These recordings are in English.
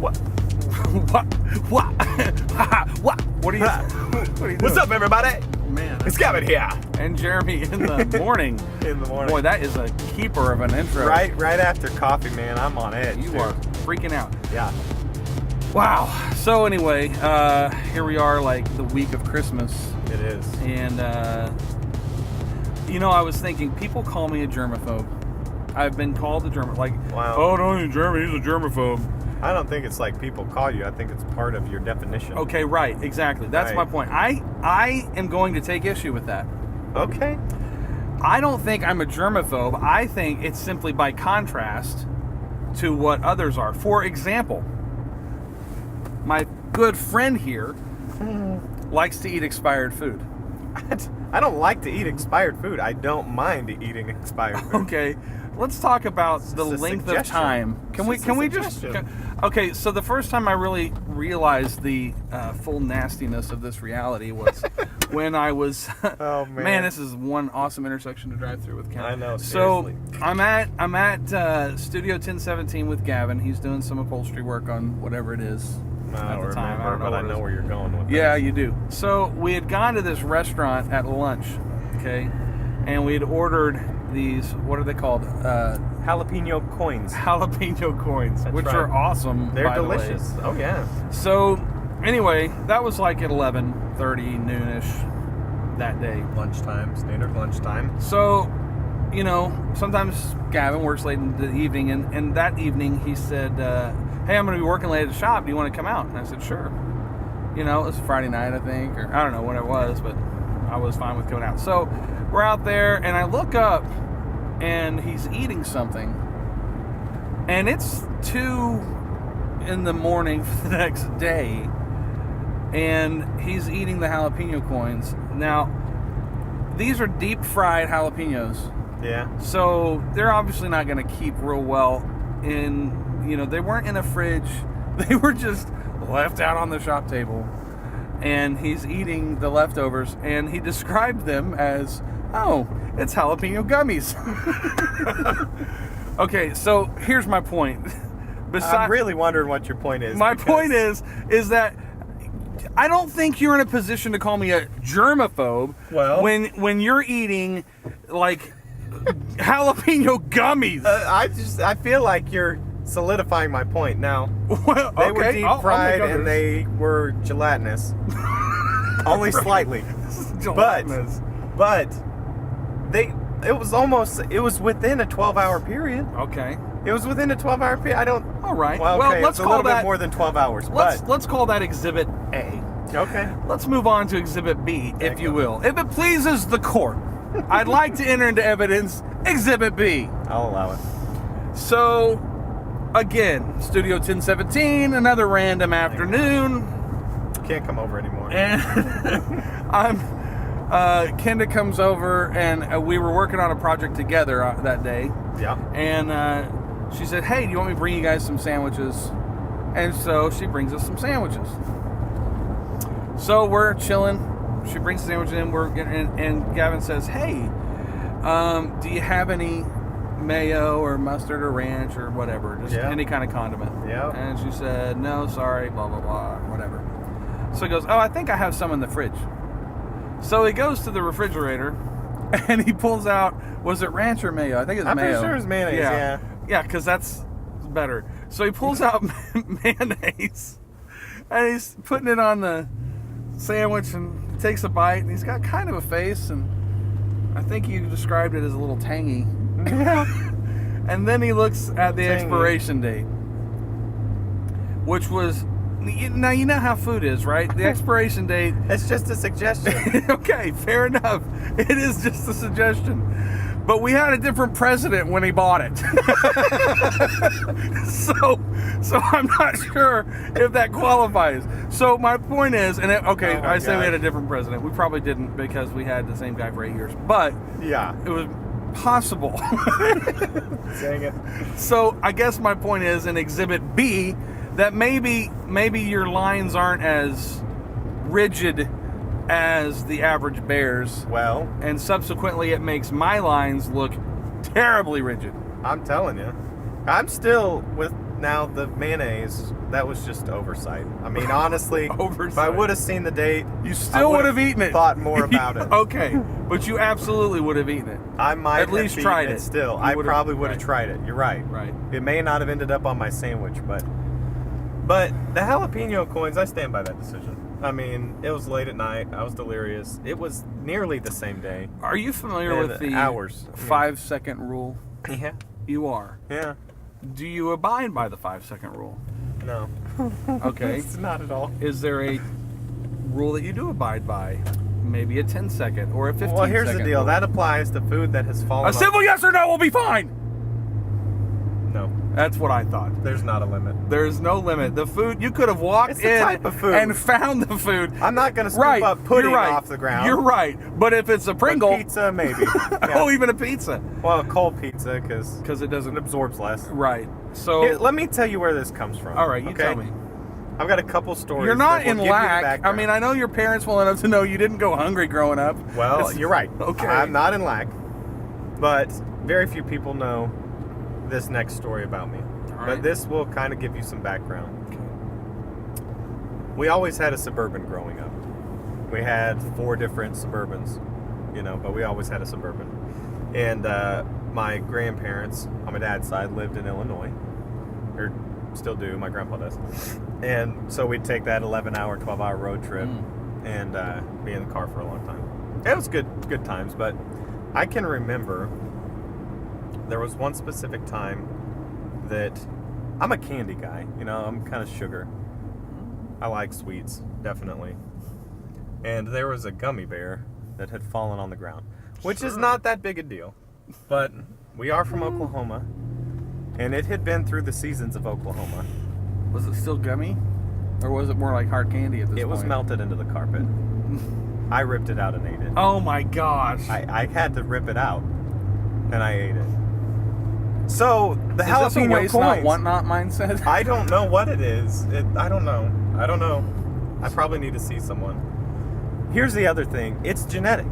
What? What? What are you doing? What's up, everybody? Man. It's Gavin here. And Jeremy in the morning. In the morning. Boy, that is a keeper of an intro. Right after coffee, man. I'm on edge. You are freaking out. Yeah. Wow. So anyway, here we are, like the week of Christmas. It is. And, I was thinking, people call me a germaphobe. I've been called a germaphobe. Like, wow. Oh, no, he's German. He's a germaphobe. I don't think it's like people call you. I think it's part of your definition. Okay, right. Exactly. That's my point. I am going to take issue with that. Okay. I don't think I'm a germaphobe. I think it's simply by contrast to what others are. For example, my good friend here likes to eat expired food. I don't like to eat expired food. I don't mind eating expired food. Okay, let's talk about the length of time. Can we just? Okay, so the first time I really realized the full nastiness of this reality was when I was. Oh man, this is one awesome intersection to drive through with Kevin. I know. Seriously. So I'm at Studio 1017 with Gavin. He's doing some upholstery work on whatever it is. I don't remember, but I know where you're going with Yeah, you do. So we had gone to this restaurant at lunch, okay, and we had ordered these. What are they called? Jalapeno coins. Jalapeno coins, That's which right. are awesome. They're by delicious. The way. Oh yeah. So anyway, that was like at 11:30, noonish that day. Lunchtime, standard lunchtime. So, sometimes Gavin works late in the evening, and that evening he said, hey, I'm going to be working late at the shop. Do you want to come out? And I said, sure. It was Friday night, I think, or I don't know when it was, but I was fine with coming out. So we're out there, and I look up, and he's eating something, and it's 2 in the morning for the next day, and he's eating the jalapeno coins. Now, these are deep-fried jalapenos. Yeah. So they're obviously not going to keep real well in, they weren't in a fridge. They were just left out on the shop table. And he's eating the leftovers, and he described them as, oh, it's jalapeno gummies. Okay, so here's my point. I'm really wondering what your point is. My point is that I don't think you're in a position to call me a germaphobe when you're eating like jalapeno gummies. I feel like you're solidifying my point now. Well, they were deep fried and they were gelatinous. Only slightly. Gelatinous. But it was within a 12-hour period. Okay. It was within a 12-hour period. All right. Well, okay, let's it's call a little that bit more than 12 hours. Let's call that Exhibit A. Okay. Let's move on to Exhibit B, if you will. If it pleases the court, I'd like to enter into evidence Exhibit B. I'll allow it. So, again, Studio 1017, another random afternoon. Can't come over anymore. And Kenda comes over, and we were working on a project together that day. Yeah. And she said, hey, do you want me to bring you guys some sandwiches? And so she brings us some sandwiches. So we're chilling. She brings the sandwiches in. And Gavin says, hey, do you have any mayo or mustard or ranch or whatever? Just any kind of condiment. Yeah. And she said, no, sorry, blah, blah, blah, whatever. So he goes, oh, I think I have some in the fridge. So he goes to the refrigerator, and he pulls out, was it ranch or mayo? I think it's mayo. I'm pretty sure it's mayonnaise, yeah. Yeah, because that's better. So he pulls out mayonnaise, and he's putting it on the sandwich, and he takes a bite, and he's got kind of a face, and I think you described it as a little tangy. And then he looks at the expiration date, which was... Now, you know how food is, right? The expiration date... It's just a suggestion. Okay, fair enough. It is just a suggestion. But we had a different president when he bought it. So I'm not sure if that qualifies. So my point is, I say we had a different president. We probably didn't because we had the same guy for 8 years. But yeah, it was possible. Dang it. So I guess my point is in Exhibit B that maybe your lines aren't as rigid as the average bear's. Well, and subsequently it makes my lines look terribly rigid. I'm telling you, I'm still with Now, the mayonnaise, that was just oversight. I mean, honestly, Oversight. if I would have seen the date, You still would have eaten it. Thought more about it. Okay, but you absolutely would have eaten it. I might At least have tried eaten it. still. You I would've- probably would have right. tried it. You're right. Right. It may not have ended up on my sandwich, but the jalapeno coins, I stand by that decision. I mean, it was late at night. I was delirious. It was nearly the same day. Are you familiar And with the hours. 5-second rule? Yeah. You are. Yeah. Do you abide by the 5-second rule? No. Okay. It's not at all. Is there a rule that you do abide by? Maybe a 10-second or a 15-second. Well, here's the deal. rule. That applies to food that has fallen A off. simple yes or no will be fine. No. That's what I thought. There's not a limit. There's no limit. The food, you could have walked It's the in type of food. and found the food. I'm not going to scoop up pudding you're right. off the ground. You're right. But if it's a Pringle, Pizza, maybe. oh, even a pizza, Well, a cold pizza, because because it doesn't. it absorbs less. Right. So, Here, let me tell you where this comes from. all right, you okay? tell me. I've got a couple stories. You're not that will in give you the lack. I background. mean, I know your parents well enough to know you didn't go hungry growing up. Well, It's- you're right. Okay. I'm not in lack, but very few people know this next story about me. All But right. this will kind of give you some background. We always had a Suburban growing up. We had 4 different Suburbans, but we always had a Suburban. And my grandparents on my dad's side lived in Illinois, or still do. My grandpa does. And so we'd take that 11-hour, 12-hour road trip and be in the car for a long time. It was good times, but I can remember there was one specific time that I'm a candy guy. I'm kind of sugar. I like sweets, definitely. And there was a gummy bear that had fallen on the ground, which is not that big a deal. But we are from Oklahoma, and it had been through the seasons of Oklahoma. Was it still gummy, or was it more like hard candy at this point? It was melted into the carpet. I ripped it out and ate it. Oh my gosh! I had to rip it out, and I ate it. So the Is this a jalapeno waste not coins. want not mindset? I don't know what it is. I don't know. I probably need to see someone. Here's the other thing. It's genetic.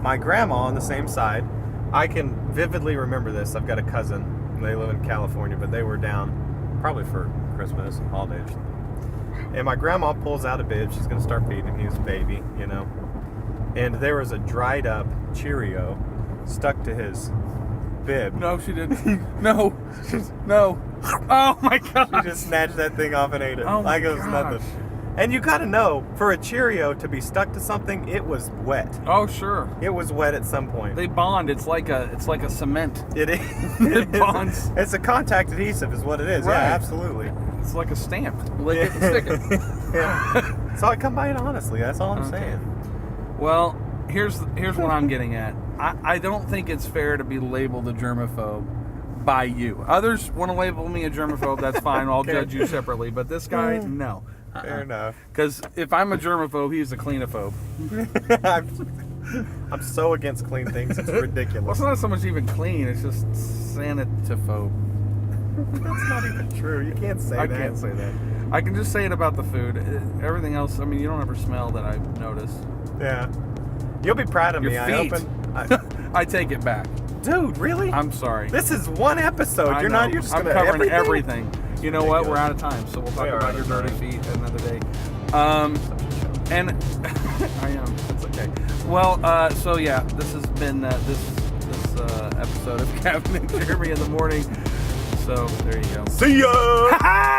My grandma on the same side, I can vividly remember this. I've got a cousin. They live in California, but they were down probably for Christmas and holidays or something. And my grandma pulls out a bib. She's going to start feeding him. He was a baby, And there was a dried up Cheerio stuck to his bib. No, she didn't. No, no. Oh my gosh! She just snatched that thing off and ate it. Oh my like it was gosh. nothing. And you gotta know, for a Cheerio to be stuck to something, it was wet. Oh sure. It was wet at some point. They bond. It's like a cement. It is. It bonds. It's a contact adhesive, is what it is. Right. Yeah, absolutely. It's like a stamp. Lick it and stick it. Yeah. So I come by it honestly. That's all I'm Okay. saying. Well, here's what I'm getting at. I don't think it's fair to be labeled a germaphobe by you. Others want to label me a germaphobe. That's fine. I'll Okay. judge you separately. But this guy, no. Fair enough. Because if I'm a germaphobe, he's a cleanophobe. I'm so against clean things. It's Well, ridiculous. it's not so much even clean. It's just sanitophobe. That's not even true. You can't say I that. can't say that. I can just say it about the food. Everything else, I mean, you don't ever smell that I've noticed. Yeah. You'll be proud of Your me. feet. I take it back. Dude, really? I'm sorry. This is one episode. I You're know. just I'm gonna covering everything. You know what? We're out of time, so we'll talk We are about out your of dirty time. feet another day. And I am. It's okay. Well, so yeah, this has been this episode of Gavin and Jeremy in the morning. So there you go. See ya.